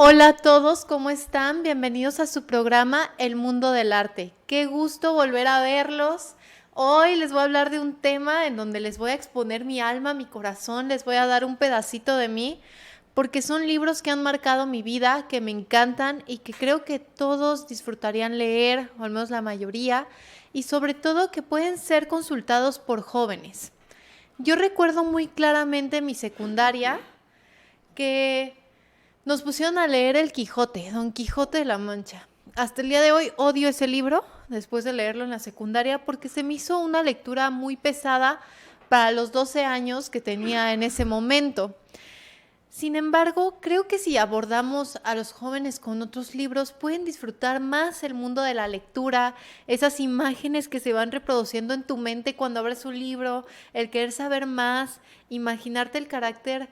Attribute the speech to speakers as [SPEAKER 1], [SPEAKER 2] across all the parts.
[SPEAKER 1] Hola a todos, ¿cómo están? Bienvenidos a su programa El Mundo del Arte. Qué gusto volver a verlos. Hoy les voy a hablar de un tema en donde les voy a exponer mi alma, mi corazón, les voy a dar un pedacito de mí, porque son libros que han marcado mi vida, que me encantan y que creo que todos disfrutarían leer, o al menos la mayoría, y sobre todo que pueden ser consultados por jóvenes. Yo recuerdo muy claramente mi secundaria que nos pusieron a leer El Quijote, Don Quijote de la Mancha. Hasta el día de hoy odio ese libro, después de leerlo en la secundaria, porque se me hizo una lectura muy pesada para los 12 años que tenía en ese momento. Sin embargo, creo que si abordamos a los jóvenes con otros libros, pueden disfrutar más el mundo de la lectura, esas imágenes que se van reproduciendo en tu mente cuando abres un libro, el querer saber más, imaginarte el carácter,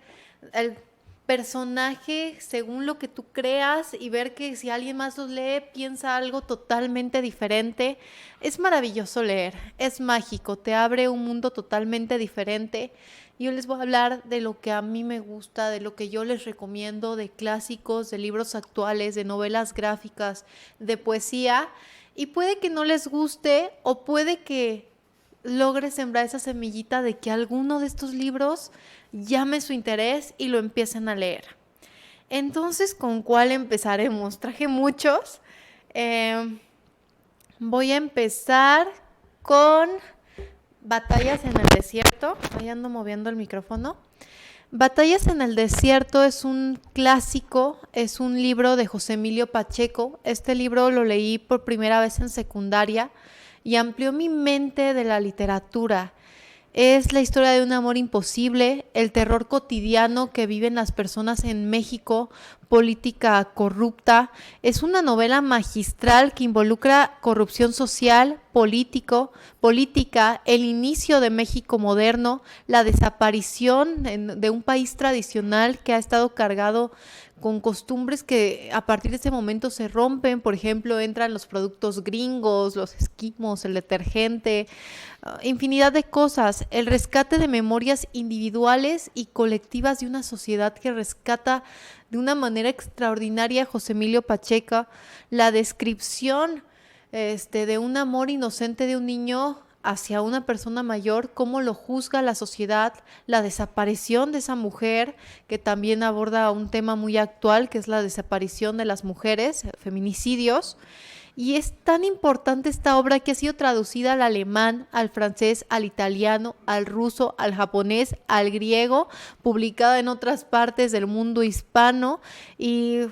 [SPEAKER 1] el personaje según lo que tú creas y ver que si alguien más los lee piensa algo totalmente diferente. Es maravilloso leer, es mágico, te abre un mundo totalmente diferente. Yo les voy a hablar de lo que a mí me gusta, de lo que yo les recomiendo, de clásicos, de libros actuales, de novelas gráficas, de poesía. Y puede que no les guste o puede que logre sembrar esa semillita de que alguno de estos libros llame su interés y lo empiecen a leer. Entonces, ¿con cuál empezaremos? Traje muchos. Eh, Voy a empezar con Batallas en el desierto. Ahí ando moviendo el micrófono. Batallas en el desierto es un clásico, es un libro de José Emilio Pacheco. Este libro lo leí por primera vez en secundaria y amplió mi mente de la literatura. Es la historia de un amor imposible, el terror cotidiano que viven las personas en México, política corrupta. Es una novela magistral que involucra corrupción social, política, el inicio de México moderno, la desaparición de un país tradicional que ha estado cargado con costumbres que a partir de ese momento se rompen. Por ejemplo, entran los productos gringos, los esquimos, el detergente, infinidad de cosas. El rescate de memorias individuales y colectivas de una sociedad que rescata de una manera extraordinaria José Emilio Pacheco, la descripción de un amor inocente de un niño hacia una persona mayor, cómo lo juzga la sociedad, la desaparición de esa mujer, que también aborda un tema muy actual, que es la desaparición de las mujeres, feminicidios. Y es tan importante esta obra que ha sido traducida al alemán, al francés, al italiano, al ruso, al japonés, al griego, publicada en otras partes del mundo hispano y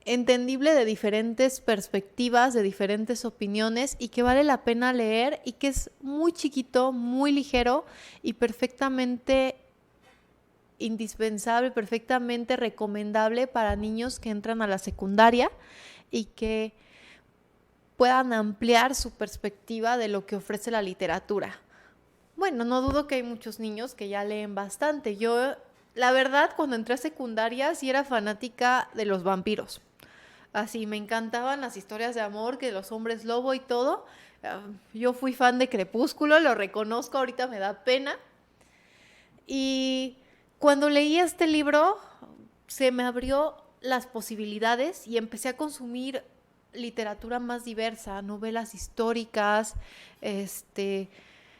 [SPEAKER 1] entendible de diferentes perspectivas, de diferentes opiniones y que vale la pena leer y que es muy chiquito, muy ligero y perfectamente indispensable, perfectamente recomendable para niños que entran a la secundaria y que puedan ampliar su perspectiva de lo que ofrece la literatura. Bueno, no dudo que hay muchos niños que ya leen bastante. Yo, la verdad, cuando entré a secundaria sí era fanática de los vampiros. Así, me encantaban las historias de amor, que los hombres lobo y todo. Yo fui fan de Crepúsculo, lo reconozco, ahorita me da pena. Y cuando leí este libro, se me abrió las posibilidades y empecé a consumir literatura más diversa, novelas históricas,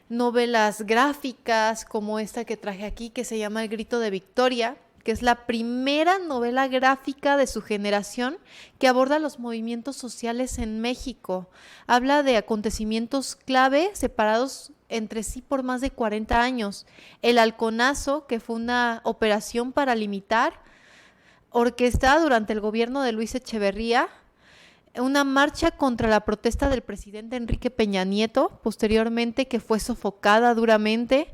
[SPEAKER 1] novelas gráficas como esta que traje aquí que se llama El Grito de Victoria, que es la primera novela gráfica de su generación que aborda los movimientos sociales en México. Habla de acontecimientos clave separados entre sí por más de 40 años. El Halconazo, que fue una operación paramilitar orquestada durante el gobierno de Luis Echeverría, una marcha contra la protesta del presidente Enrique Peña Nieto, posteriormente que fue sofocada duramente.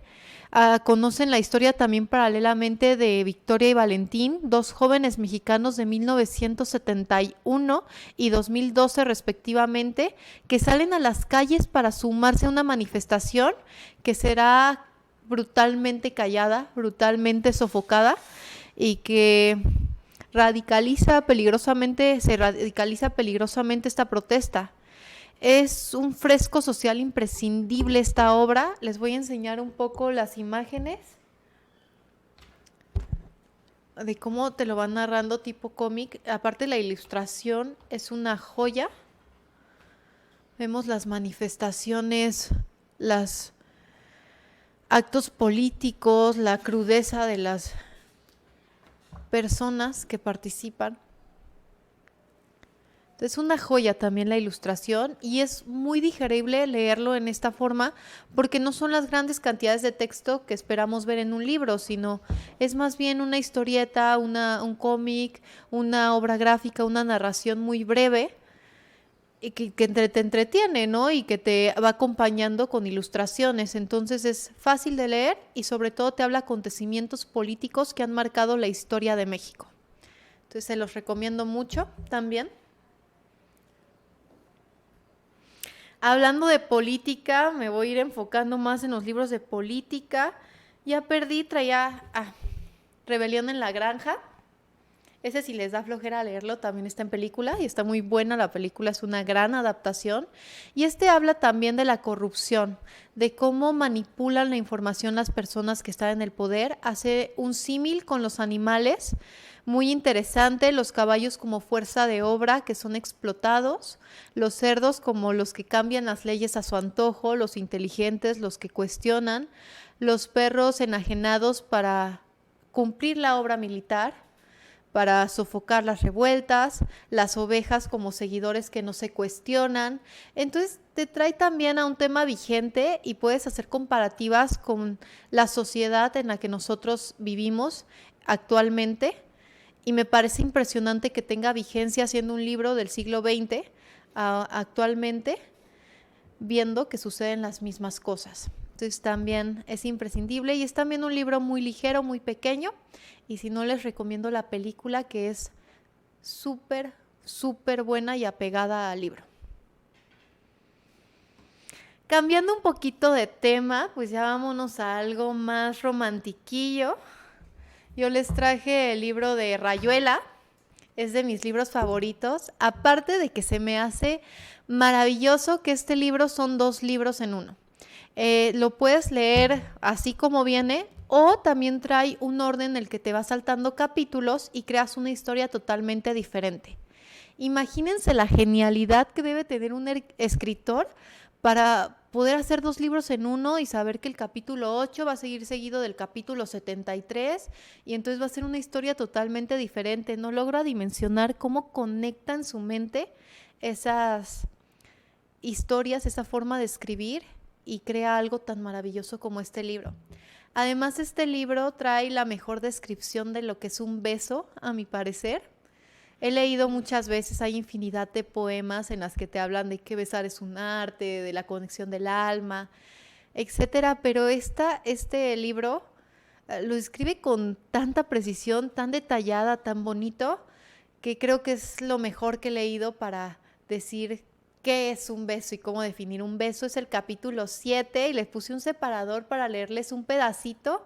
[SPEAKER 1] Conocen la historia también paralelamente de Victoria y Valentín, dos jóvenes mexicanos de 1971 y 2012 respectivamente, que salen a las calles para sumarse a una manifestación que será brutalmente callada, brutalmente sofocada y que se radicaliza peligrosamente esta protesta. Es un fresco social imprescindible esta obra. Les voy a enseñar un poco las imágenes. de cómo te lo van narrando tipo cómic. Aparte la ilustración es una joya. Vemos las manifestaciones, los actos políticos, la crudeza de las personas que participan. Es una joya también la ilustración y es muy digerible leerlo en esta forma porque no son las grandes cantidades de texto que esperamos ver en un libro, sino es más bien una historieta, un cómic, una obra gráfica, una narración muy breve y que te entretiene, ¿no? Y que te va acompañando con ilustraciones. Entonces es fácil de leer y sobre todo te habla de acontecimientos políticos que han marcado la historia de México. Entonces se los recomiendo mucho también. Hablando de política, me voy a ir enfocando más en los libros de política. Ya perdí, traía Rebelión en la Granja. Ese, si les da flojera leerlo, también está en película y está muy buena la película, es una gran adaptación. Y habla también de la corrupción, de cómo manipulan la información las personas que están en el poder. Hace un símil con los animales, muy interesante, los caballos como fuerza de obra que son explotados, los cerdos como los que cambian las leyes a su antojo, los inteligentes, los que cuestionan, los perros enajenados para cumplir la obra militar, para sofocar las revueltas, las ovejas como seguidores que no se cuestionan. Entonces te trae también a un tema vigente y puedes hacer comparativas con la sociedad en la que nosotros vivimos actualmente. Y me parece impresionante que tenga vigencia siendo un libro del siglo XX actualmente, viendo que suceden las mismas cosas. Entonces también es imprescindible y es también un libro muy ligero, muy pequeño. Y si no, les recomiendo la película, que es súper, súper buena y apegada al libro. Cambiando un poquito de tema, pues ya vámonos a algo más romantiquillo. Yo les traje el libro de Rayuela, es de mis libros favoritos, aparte de que se me hace maravilloso que este libro son 2 libros en uno. Lo puedes leer así como viene o también trae un orden en el que te va saltando capítulos y creas una historia totalmente diferente. Imagínense la genialidad que debe tener un escritor para poder hacer 2 libros en uno y saber que el capítulo 8 va a seguir seguido del capítulo 73 y entonces va a ser una historia totalmente diferente. No logra dimensionar cómo conecta en su mente esas historias, esa forma de escribir y crea algo tan maravilloso como este libro. Además, este libro trae la mejor descripción de lo que es un beso, a mi parecer. He leído muchas veces, hay infinidad de poemas en las que te hablan de que besar es un arte, de la conexión del alma, etcétera, pero este libro lo escribe con tanta precisión, tan detallada, tan bonito, que creo que es lo mejor que he leído para decir qué es un beso y cómo definir un beso. Es el capítulo 7 y les puse un separador para leerles un pedacito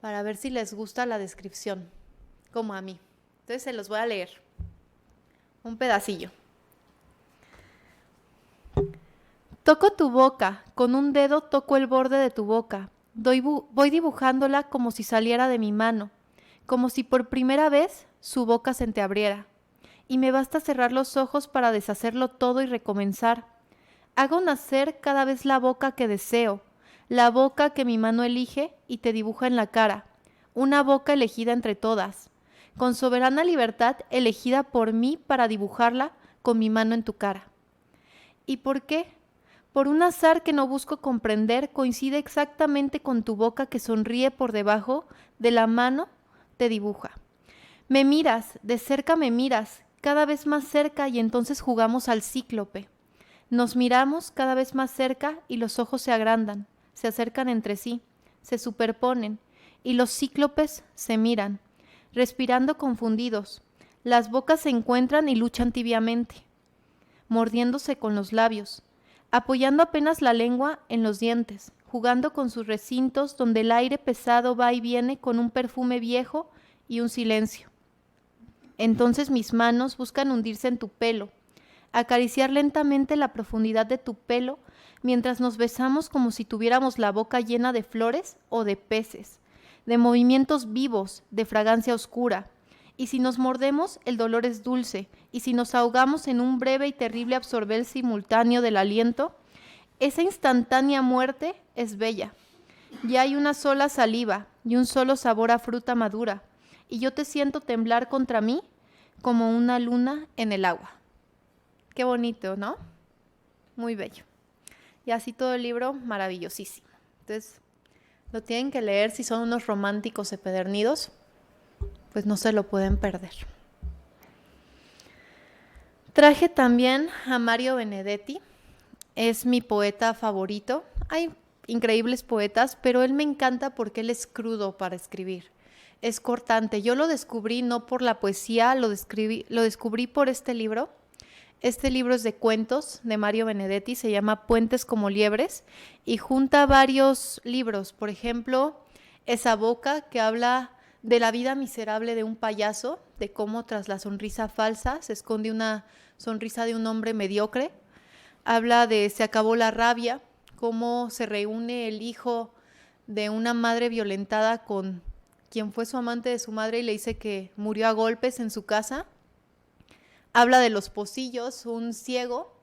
[SPEAKER 1] para ver si les gusta la descripción, como a mí. Entonces se los voy a leer. Un pedacillo. Toco tu boca, con un dedo toco el borde de tu boca. Voy dibujándola como si saliera de mi mano, como si por primera vez su boca se entreabriera. Y me basta cerrar los ojos para deshacerlo todo y recomenzar. Hago nacer cada vez la boca que deseo, la boca que mi mano elige y te dibuja en la cara, una boca elegida entre todas, con soberana libertad elegida por mí para dibujarla con mi mano en tu cara. ¿Y por qué? Por un azar que no busco comprender, coincide exactamente con tu boca que sonríe por debajo de la mano, te dibuja. Me miras, de cerca me miras, cada vez más cerca y entonces jugamos al cíclope. Nos miramos cada vez más cerca y los ojos se agrandan, se acercan entre sí, se superponen y los cíclopes se miran, respirando confundidos. Las bocas se encuentran y luchan tibiamente, mordiéndose con los labios, apoyando apenas la lengua en los dientes, jugando con sus recintos donde el aire pesado va y viene con un perfume viejo y un silencio. Entonces mis manos buscan hundirse en tu pelo, acariciar lentamente la profundidad de tu pelo mientras nos besamos como si tuviéramos la boca llena de flores o de peces, de movimientos vivos, de fragancia oscura. Y si nos mordemos, el dolor es dulce, y si nos ahogamos en un breve y terrible absorber simultáneo del aliento, esa instantánea muerte es bella. Ya hay una sola saliva y un solo sabor a fruta madura, y yo te siento temblar contra mí como una luna en el agua. Qué bonito, ¿no? Muy bello. Y así todo el libro, maravillosísimo. Entonces, lo tienen que leer si son unos románticos empedernidos, pues no se lo pueden perder. Traje también a Mario Benedetti, es mi poeta favorito. Hay increíbles poetas, pero él me encanta porque él es crudo para escribir. Es cortante. Yo lo descubrí no por la poesía, lo descubrí por este libro. Este libro es de cuentos de Mario Benedetti, se llama Puentes como liebres y junta varios libros. Por ejemplo, Esa boca, que habla de la vida miserable de un payaso, de cómo tras la sonrisa falsa se esconde una sonrisa de un hombre mediocre. Habla de Se acabó la rabia, cómo se reúne el hijo de una madre violentada con quien fue su amante de su madre y le dice que murió a golpes en su casa. Habla de Los pocillos, un ciego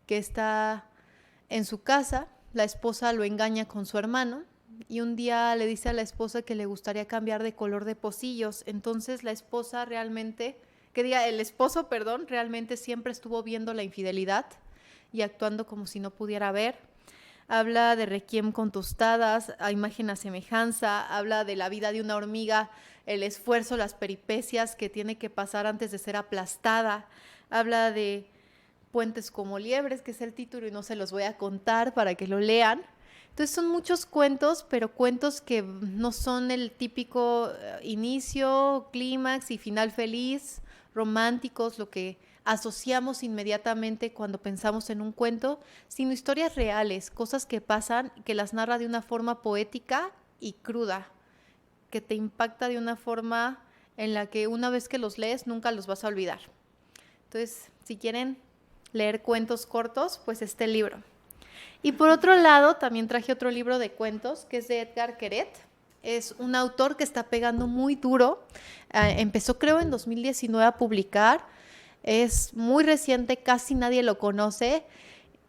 [SPEAKER 1] que está en su casa, la esposa lo engaña con su hermano y un día le dice a la esposa que le gustaría cambiar de color de pocillos. Entonces el esposo, realmente siempre estuvo viendo la infidelidad y actuando como si no pudiera ver. Habla de Requiem con tostadas, a imagen a semejanza, habla de la vida de una hormiga, el esfuerzo, las peripecias que tiene que pasar antes de ser aplastada. Habla de Puentes como liebres, que es el título y no se los voy a contar para que lo lean. Entonces son muchos cuentos, pero cuentos que no son el típico inicio, clímax y final feliz, románticos, lo que asociamos inmediatamente cuando pensamos en un cuento, sino historias reales, cosas que pasan, que las narra de una forma poética y cruda, que te impacta de una forma en la que una vez que los lees nunca los vas a olvidar. Entonces, si quieren leer cuentos cortos, pues este libro. Y por otro lado, también traje otro libro de cuentos que es de Edgar Queret. Es un autor que está pegando muy duro. Empezó, creo, en 2019 a publicar. Es muy reciente, casi nadie lo conoce.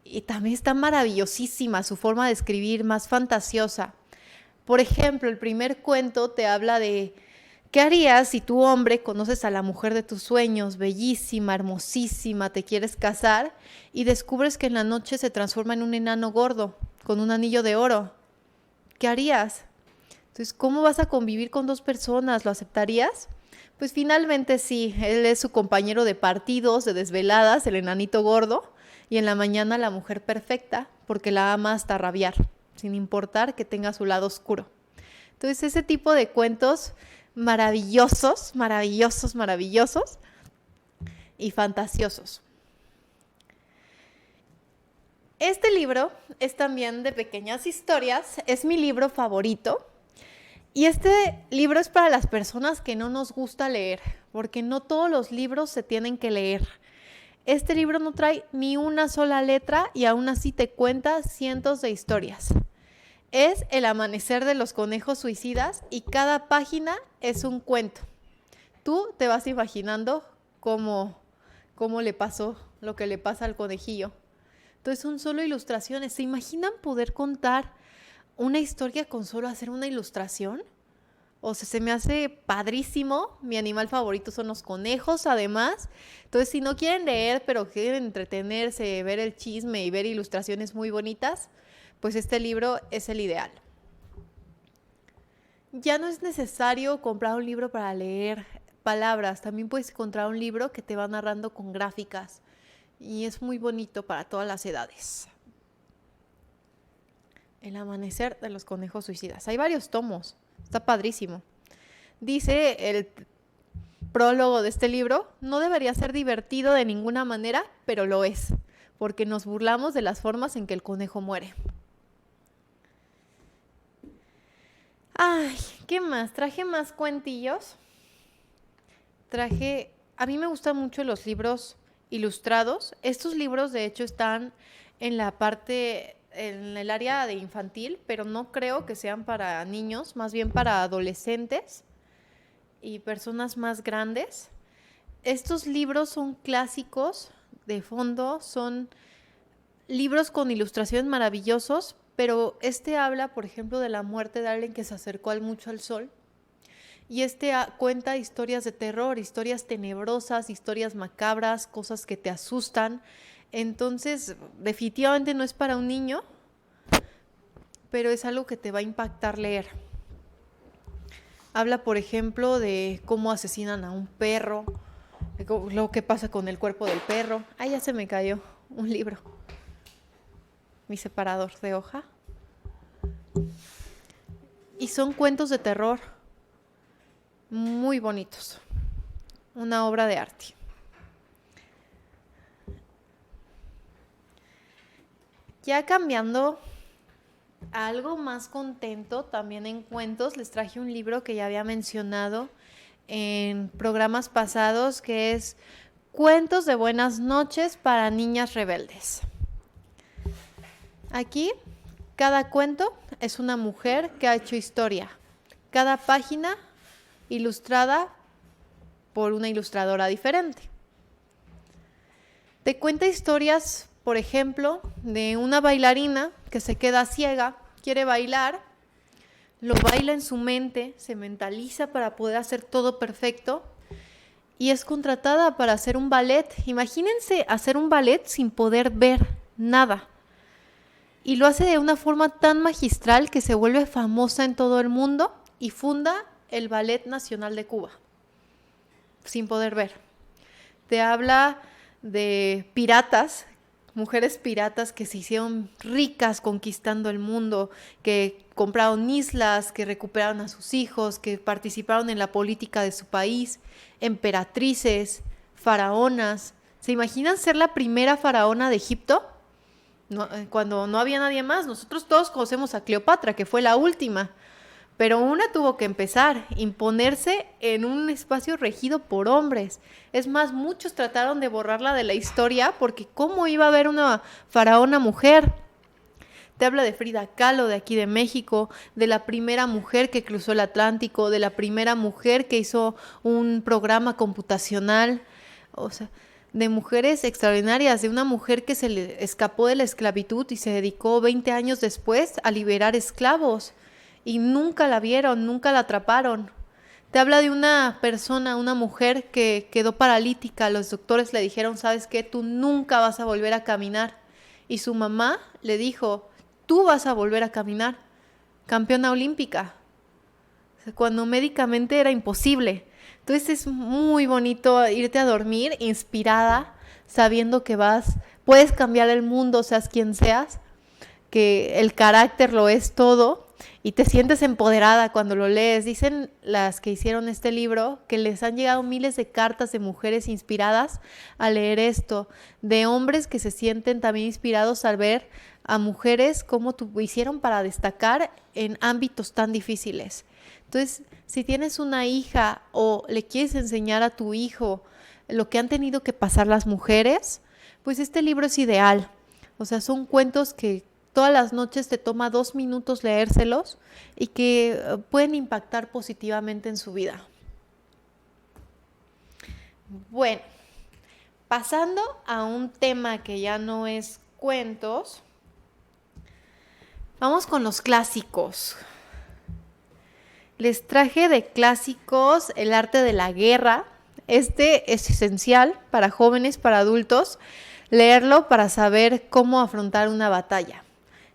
[SPEAKER 1] Y también está maravillosísima su forma de escribir, más fantasiosa. Por ejemplo, el primer cuento te habla de ¿qué harías si tu hombre conoces a la mujer de tus sueños, bellísima, hermosísima, te quieres casar y descubres que en la noche se transforma en un enano gordo con un anillo de oro? ¿Qué harías? Entonces, ¿cómo vas a convivir con dos personas? ¿Lo aceptarías? Pues finalmente sí, él es su compañero de partidos, de desveladas, el enanito gordo, y en la mañana la mujer perfecta, porque la ama hasta rabiar, sin importar que tenga su lado oscuro. Entonces, ese tipo de cuentos maravillosos, maravillosos, maravillosos y fantasiosos. Este libro es también de pequeñas historias, es mi libro favorito. Y este libro es para las personas que no nos gusta leer, porque no todos los libros se tienen que leer. Este libro no trae ni una sola letra y aún así te cuenta cientos de historias. Es El amanecer de los conejos suicidas y cada página es un cuento. Tú te vas imaginando cómo le pasó lo que le pasa al conejillo. Entonces son solo ilustraciones. ¿Se imaginan poder contar una historia con solo hacer una ilustración? O sea, se me hace padrísimo. Mi animal favorito son los conejos, además. Entonces, si no quieren leer, pero quieren entretenerse, ver el chisme y ver ilustraciones muy bonitas, pues este libro es el ideal. Ya no es necesario comprar un libro para leer palabras. También puedes encontrar un libro que te va narrando con gráficas. Y es muy bonito para todas las edades. El amanecer de los conejos suicidas. Hay varios tomos. Está padrísimo. Dice el prólogo de este libro: no debería ser divertido de ninguna manera, pero lo es, porque nos burlamos de las formas en que el conejo muere. Ay, ¿qué más? Traje más cuentillos. A mí me gustan mucho los libros ilustrados. Estos libros, de hecho, están en la parte en el área de infantil, pero no creo que sean para niños, más bien para adolescentes y personas más grandes. Estos libros son clásicos de fondo, son libros con ilustraciones maravillosos, pero habla, por ejemplo, de la muerte de alguien que se acercó mucho al sol. Y cuenta historias de terror, historias tenebrosas, historias macabras, cosas que te asustan. Entonces, definitivamente no es para un niño, pero es algo que te va a impactar leer. Habla, por ejemplo, de cómo asesinan a un perro, de lo que pasa con el cuerpo del perro. Ay, ya se me cayó un libro. Mi separador de hoja. Y son cuentos de terror muy bonitos. Una obra de arte. Ya cambiando a algo más contento, también en cuentos, les traje un libro que ya había mencionado en programas pasados, que es Cuentos de Buenas Noches para Niñas Rebeldes. Aquí, cada cuento es una mujer que ha hecho historia. Cada página ilustrada por una ilustradora diferente. Te cuenta historias, por ejemplo, de una bailarina que se queda ciega, quiere bailar, lo baila en su mente, se mentaliza para poder hacer todo perfecto y es contratada para hacer un ballet. Imagínense hacer un ballet sin poder ver nada. Y lo hace de una forma tan magistral que se vuelve famosa en todo el mundo y funda el Ballet Nacional de Cuba, sin poder ver. Te habla de piratas, mujeres piratas que se hicieron ricas conquistando el mundo, que compraron islas, que recuperaron a sus hijos, que participaron en la política de su país, emperatrices, faraonas. ¿Se imaginan ser la primera faraona de Egipto? No, cuando no había nadie más. Nosotros todos conocemos a Cleopatra, que fue la última, pero una tuvo que empezar, imponerse en un espacio regido por hombres. Es más, muchos trataron de borrarla de la historia porque ¿cómo iba a haber una faraona mujer? Te habla de Frida Kahlo, de aquí de México, de la primera mujer que cruzó el Atlántico, de la primera mujer que hizo un programa computacional, o sea, de mujeres extraordinarias, de una mujer que se le escapó de la esclavitud y se dedicó 20 años después a liberar esclavos. Y nunca la vieron, nunca la atraparon. Te habla de una persona, una mujer que quedó paralítica. Los doctores le dijeron, ¿sabes qué? Tú nunca vas a volver a caminar. Y su mamá le dijo, tú vas a volver a caminar. Campeona olímpica. O sea, cuando médicamente era imposible. Entonces es muy bonito irte a dormir inspirada, sabiendo que puedes cambiar el mundo, seas quien seas, que el carácter lo es todo. Y te sientes empoderada cuando lo lees. Dicen las que hicieron este libro que les han llegado miles de cartas de mujeres inspiradas a leer esto, de hombres que se sienten también inspirados al ver a mujeres cómo hicieron para destacar en ámbitos tan difíciles. Entonces, si tienes una hija o le quieres enseñar a tu hijo lo que han tenido que pasar las mujeres, pues este libro es ideal. O sea, son cuentos que todas las noches te toma 2 minutos leérselos y que pueden impactar positivamente en su vida. Bueno, pasando a un tema que ya no es cuentos, vamos con los clásicos. Les traje de clásicos El arte de la guerra. Este es esencial para jóvenes, para adultos, leerlo para saber cómo afrontar una batalla.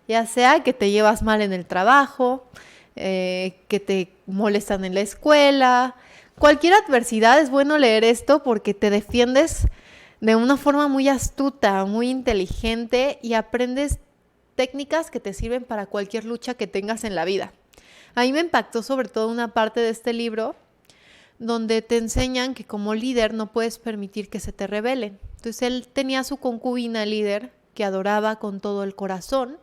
[SPEAKER 1] Ya sea que te llevas mal en el trabajo, que te molestan en la escuela. Cualquier adversidad es bueno leer esto porque te defiendes de una forma muy astuta, muy inteligente y aprendes técnicas que te sirven para cualquier lucha que tengas en la vida. A mí me impactó sobre todo una parte de este libro donde te enseñan que como líder no puedes permitir que se te rebelen. Entonces él tenía su concubina líder que adoraba con todo el corazón.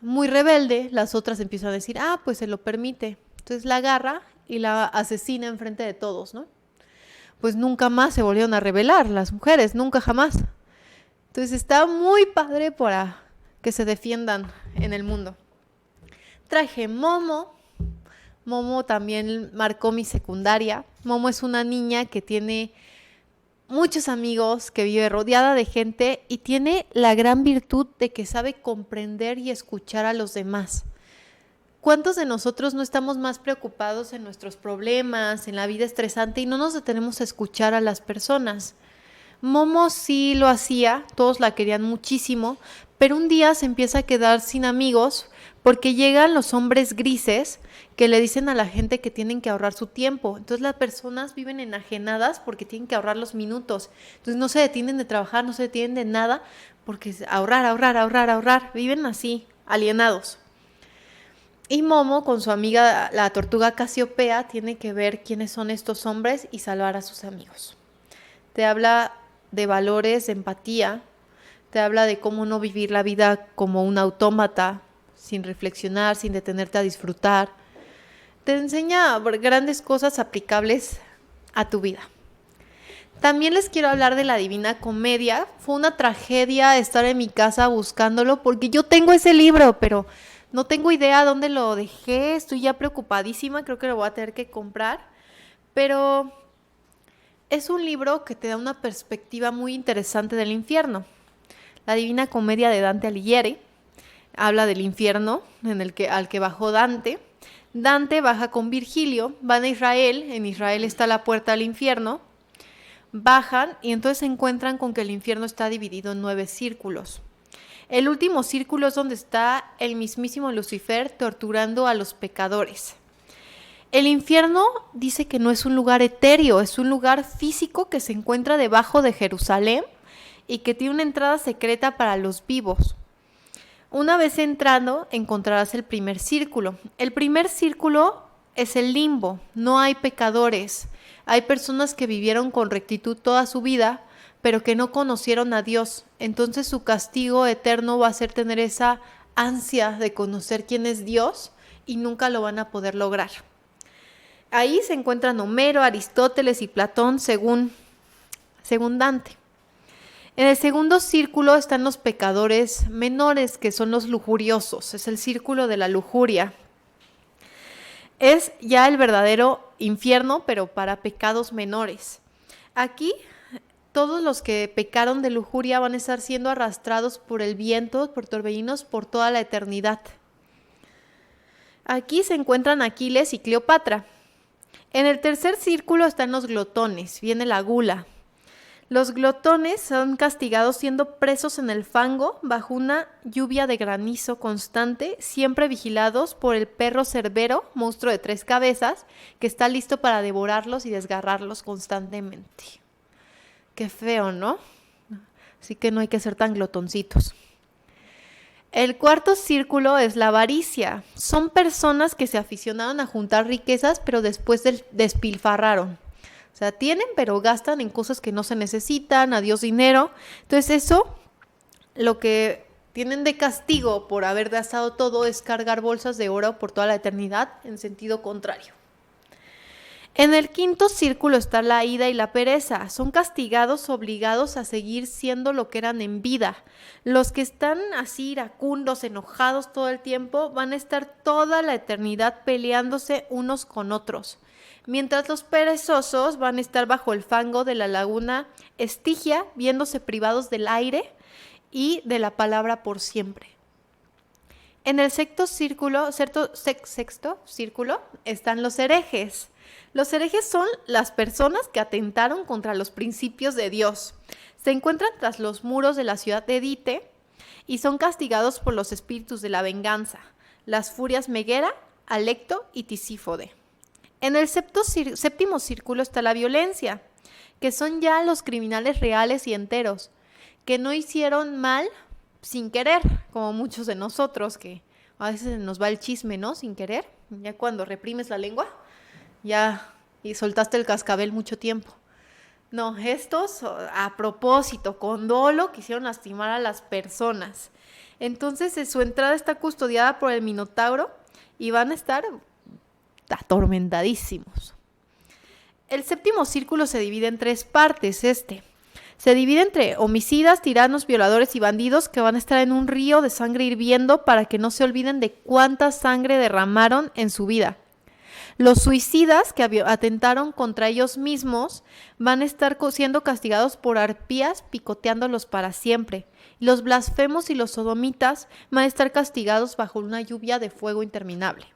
[SPEAKER 1] Muy rebelde, las otras empiezan a decir, pues se lo permite. Entonces la agarra y la asesina enfrente de todos, ¿no? Pues nunca más se volvieron a rebelar las mujeres, nunca jamás. Entonces está muy padre para que se defiendan en el mundo. Traje Momo. Momo también marcó mi secundaria. Momo es una niña que tiene muchos amigos, que vive rodeada de gente y tiene la gran virtud de que sabe comprender y escuchar a los demás. ¿Cuántos de nosotros no estamos más preocupados en nuestros problemas, en la vida estresante y no nos detenemos a escuchar a las personas? Momo sí lo hacía, todos la querían muchísimo, pero un día se empieza a quedar sin amigos porque llegan los hombres grises que le dicen a la gente que tienen que ahorrar su tiempo. Entonces las personas viven enajenadas porque tienen que ahorrar los minutos. Entonces no se detienen de trabajar, no se detienen de nada porque es ahorrar. Viven así, alienados. Y Momo, con su amiga la tortuga Casiopea, tiene que ver quiénes son estos hombres y salvar a sus amigos. Te habla de valores, de empatía, te habla de cómo no vivir la vida como un autómata, sin reflexionar, sin detenerte a disfrutar. Te enseña grandes cosas aplicables a tu vida. También les quiero hablar de la Divina Comedia. Fue una tragedia estar en mi casa buscándolo porque yo tengo ese libro, pero no tengo idea dónde lo dejé. Estoy ya preocupadísima, creo que lo voy a tener que comprar. Pero es un libro que te da una perspectiva muy interesante del infierno. La Divina Comedia de Dante Alighieri habla del infierno al que bajó Dante. Dante baja con Virgilio, van a Israel, en Israel está la puerta al infierno, bajan y entonces se encuentran con que el infierno está dividido en 9 círculos. El último círculo es donde está el mismísimo Lucifer torturando a los pecadores. El infierno dice que no es un lugar etéreo, es un lugar físico que se encuentra debajo de Jerusalén y que tiene una entrada secreta para los vivos. Una vez entrando, encontrarás el primer círculo. El primer círculo es el limbo. No hay pecadores. Hay personas que vivieron con rectitud toda su vida, pero que no conocieron a Dios. Entonces su castigo eterno va a ser tener esa ansia de conocer quién es Dios y nunca lo van a poder lograr. Ahí se encuentran Homero, Aristóteles y Platón según Dante. En el segundo círculo están los pecadores menores, que son los lujuriosos. Es el círculo de la lujuria. Es ya el verdadero infierno, pero para pecados menores. Aquí, todos los que pecaron de lujuria van a estar siendo arrastrados por el viento, por torbellinos, por toda la eternidad. Aquí se encuentran Aquiles y Cleopatra. En el tercer círculo están los glotones, viene la gula. Los glotones son castigados siendo presos en el fango bajo una lluvia de granizo constante, siempre vigilados por el perro Cerbero, monstruo de 3 cabezas, que está listo para devorarlos y desgarrarlos constantemente. Qué feo, ¿no? Así que no hay que ser tan glotoncitos. El cuarto círculo es la avaricia. Son personas que se aficionaron a juntar riquezas, pero después despilfarraron. O sea, tienen, pero gastan en cosas que no se necesitan, adiós dinero. Entonces eso, lo que tienen de castigo por haber gastado todo es cargar bolsas de oro por toda la eternidad en sentido contrario. En el quinto círculo está la ira y la pereza. Son castigados, obligados a seguir siendo lo que eran en vida. Los que están así iracundos, enojados todo el tiempo, van a estar toda la eternidad peleándose unos con otros. Mientras los perezosos van a estar bajo el fango de la laguna Estigia, viéndose privados del aire y de la palabra por siempre. En el sexto círculo están los herejes. Los herejes son las personas que atentaron contra los principios de Dios. Se encuentran tras los muros de la ciudad de Dite y son castigados por los espíritus de la venganza, las furias Megera, Alecto y Tisífode. En el séptimo círculo está la violencia, que son ya los criminales reales y enteros, que no hicieron mal sin querer, como muchos de nosotros, que a veces nos va el chisme, ¿no? Sin querer, ya cuando reprimes la lengua, ya y soltaste el cascabel mucho tiempo. No, estos a propósito, con dolo, quisieron lastimar a las personas. Entonces su entrada está custodiada por el Minotauro y van a estar atormentadísimos. El séptimo círculo se divide en 3 partes. Se divide entre homicidas, tiranos, violadores y bandidos que van a estar en un río de sangre hirviendo para que no se olviden de cuánta sangre derramaron en su vida. Los suicidas que atentaron contra ellos mismos van a estar siendo castigados por arpías picoteándolos para siempre. Los blasfemos y los sodomitas van a estar castigados bajo una lluvia de fuego interminable.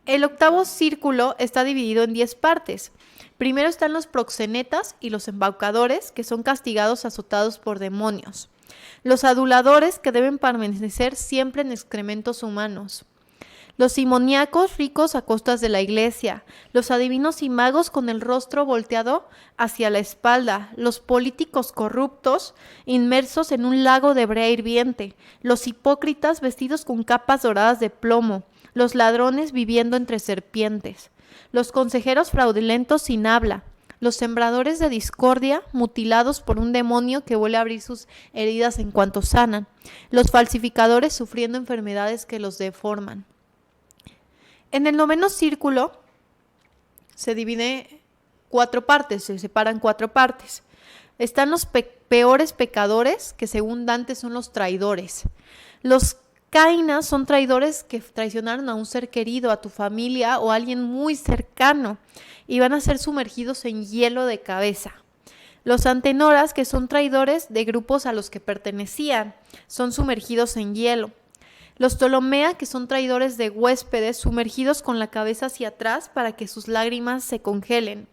[SPEAKER 1] El octavo círculo está dividido en 10 partes. Primero están los proxenetas y los embaucadores, que son castigados azotados por demonios. Los aduladores, que deben permanecer siempre en excrementos humanos. Los simoníacos, ricos a costas de la iglesia. Los adivinos y magos con el rostro volteado hacia la espalda. Los políticos corruptos, inmersos en un lago de brea hirviente. Los hipócritas vestidos con capas doradas de plomo. Los ladrones viviendo entre serpientes. Los consejeros fraudulentos sin habla. Los sembradores de discordia, mutilados por un demonio que vuelve a abrir sus heridas en cuanto sanan. Los falsificadores sufriendo enfermedades que los deforman. En el noveno círculo se divide 4 partes, se separan 4 partes. Están los peores pecadores, que según Dante son los traidores. Los Cainas son traidores que traicionaron a un ser querido, a tu familia o a alguien muy cercano, y van a ser sumergidos en hielo de cabeza. Los Antenoras, que son traidores de grupos a los que pertenecían, son sumergidos en hielo. Los Ptolomea, que son traidores de huéspedes, sumergidos con la cabeza hacia atrás para que sus lágrimas se congelen.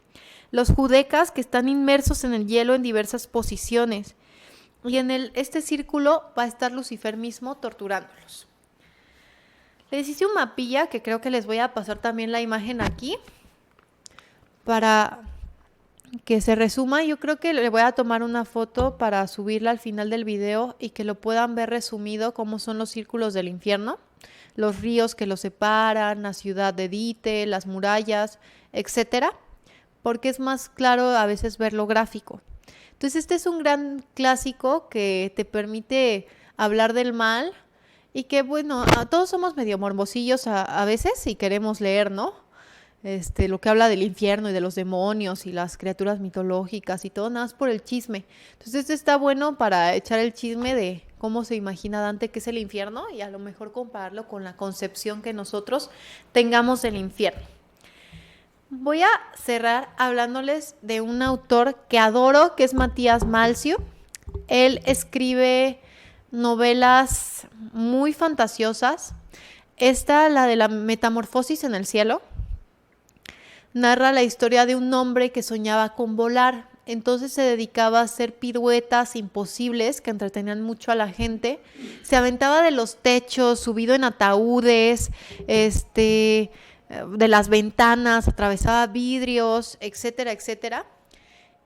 [SPEAKER 1] Los Judecas, que están inmersos en el hielo en diversas posiciones. Y en este círculo va a estar Lucifer mismo torturándolos. Les hice un mapilla que creo que les voy a pasar también la imagen aquí para que se resuma. Yo creo que le voy a tomar una foto para subirla al final del video y que lo puedan ver resumido cómo son los círculos del infierno, los ríos que los separan, la ciudad de Dite, las murallas, etcétera, porque es más claro a veces verlo gráfico. Entonces este es un gran clásico que te permite hablar del mal y que bueno, todos somos medio morbosillos a veces y queremos leer, ¿no? Lo que habla del infierno y de los demonios y las criaturas mitológicas y todo, nada más por el chisme. Entonces este está bueno para echar el chisme de cómo se imagina Dante que es el infierno y a lo mejor compararlo con la concepción que nosotros tengamos del infierno. Voy a cerrar hablándoles de un autor que adoro, que es Matías Malcio. Él escribe novelas muy fantasiosas. Esta, la de la Metamorfosis en el cielo, narra la historia de un hombre que soñaba con volar. Entonces se dedicaba a hacer piruetas imposibles que entretenían mucho a la gente. Se aventaba de los techos, subido en ataúdes, de las ventanas, atravesaba vidrios, etcétera, etcétera.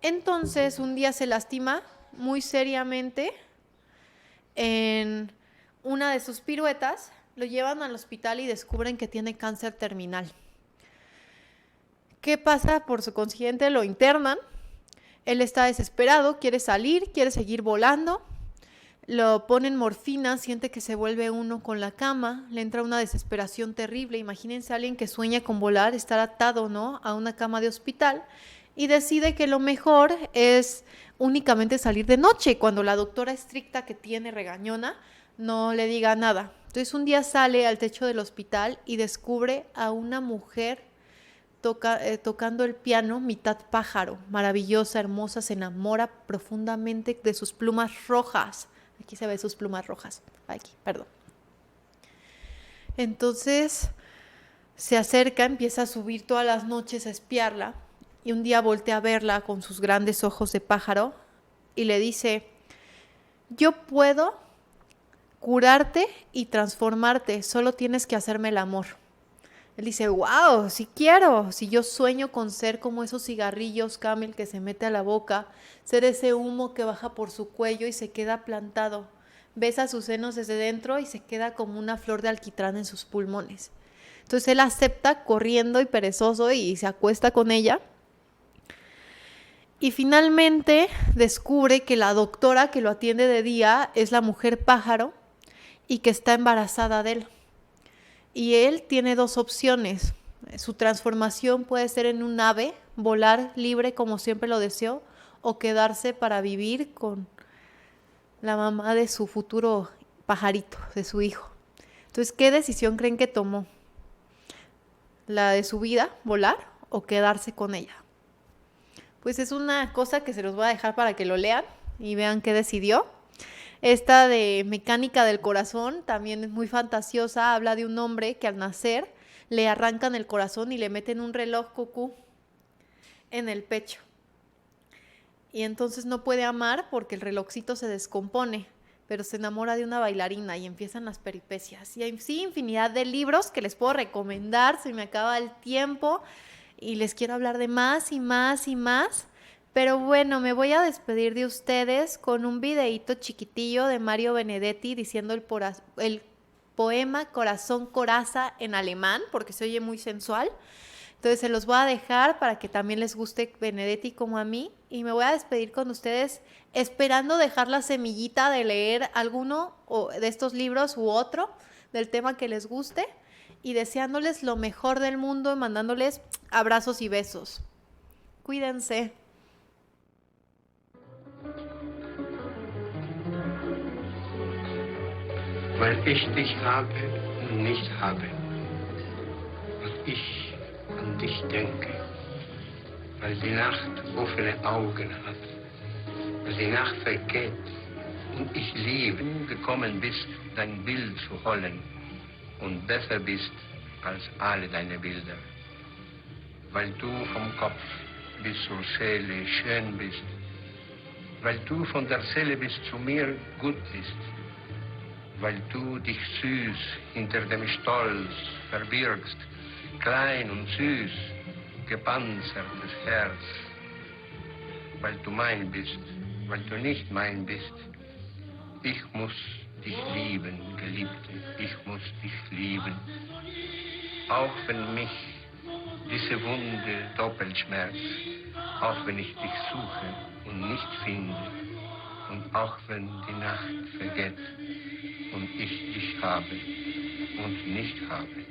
[SPEAKER 1] Entonces un día se lastima muy seriamente en una de sus piruetas, lo llevan al hospital y descubren que tiene cáncer terminal. ¿Qué pasa? Por su consiguiente lo internan, él está desesperado, quiere salir, quiere seguir volando. Lo ponen morfina, siente que se vuelve uno con la cama, le entra una desesperación terrible. Imagínense a alguien que sueña con volar, estar atado, ¿no?, a una cama de hospital, y decide que lo mejor es únicamente salir de noche, cuando la doctora estricta que tiene, regañona, no le diga nada. Entonces un día sale al techo del hospital y descubre a una mujer tocando el piano, mitad pájaro, maravillosa, hermosa, se enamora profundamente de sus plumas rojas. Aquí se ve sus plumas rojas. Aquí, perdón. Entonces se acerca, empieza a subir todas las noches a espiarla y un día voltea a verla con sus grandes ojos de pájaro y le dice: yo puedo curarte y transformarte, solo tienes que hacerme el amor. Él dice: wow, sí quiero, si yo sueño con ser como esos cigarrillos Camel que se mete a la boca, ser ese humo que baja por su cuello y se queda plantado, besa sus senos desde dentro y se queda como una flor de alquitrán en sus pulmones. Entonces él acepta corriendo y perezoso y se acuesta con ella. Y finalmente descubre que la doctora que lo atiende de día es la mujer pájaro y que está embarazada de él. Y él tiene 2 opciones. Su transformación puede ser en un ave, volar libre como siempre lo deseó, o quedarse para vivir con la mamá de su futuro pajarito, de su hijo. Entonces, ¿qué decisión creen que tomó? ¿La de su vida, volar, o quedarse con ella? Pues es una cosa que se los voy a dejar para que lo lean y vean qué decidió. Esta de Mecánica del Corazón también es muy fantasiosa. Habla de un hombre que al nacer le arrancan el corazón y le meten un reloj cucú en el pecho. Y entonces no puede amar porque el relojcito se descompone, pero se enamora de una bailarina y empiezan las peripecias. Y hay sí infinidad de libros que les puedo recomendar, se me acaba el tiempo y les quiero hablar de más y más y más. Pero bueno, me voy a despedir de ustedes con un videíto chiquitillo de Mario Benedetti diciendo el poema Corazón Coraza en alemán, porque se oye muy sensual. Entonces se los voy a dejar para que también les guste Benedetti como a mí. Y me voy a despedir con ustedes esperando dejar la semillita de leer alguno de estos libros u otro del tema que les guste. Y deseándoles lo mejor del mundo y mandándoles abrazos y besos. Cuídense.
[SPEAKER 2] Weil ich dich habe und nicht habe, weil ich an dich denke, weil die Nacht offene Augen hat, weil die Nacht vergeht und ich liebe, du gekommen bist, dein Bild zu holen und besser bist als alle deine Bilder, weil du vom Kopf bis zur Seele schön bist, weil du von der Seele bis zu mir gut bist, weil du dich süß hinter dem Stolz verbirgst, klein und süß, gepanzertes Herz, weil du mein bist, weil du nicht mein bist. Ich muss dich lieben, Geliebte, ich muss dich lieben, auch wenn mich diese Wunde doppelt schmerzt, auch wenn ich dich suche und nicht finde, und auch wenn die Nacht vergeht und ich dich habe und nicht habe.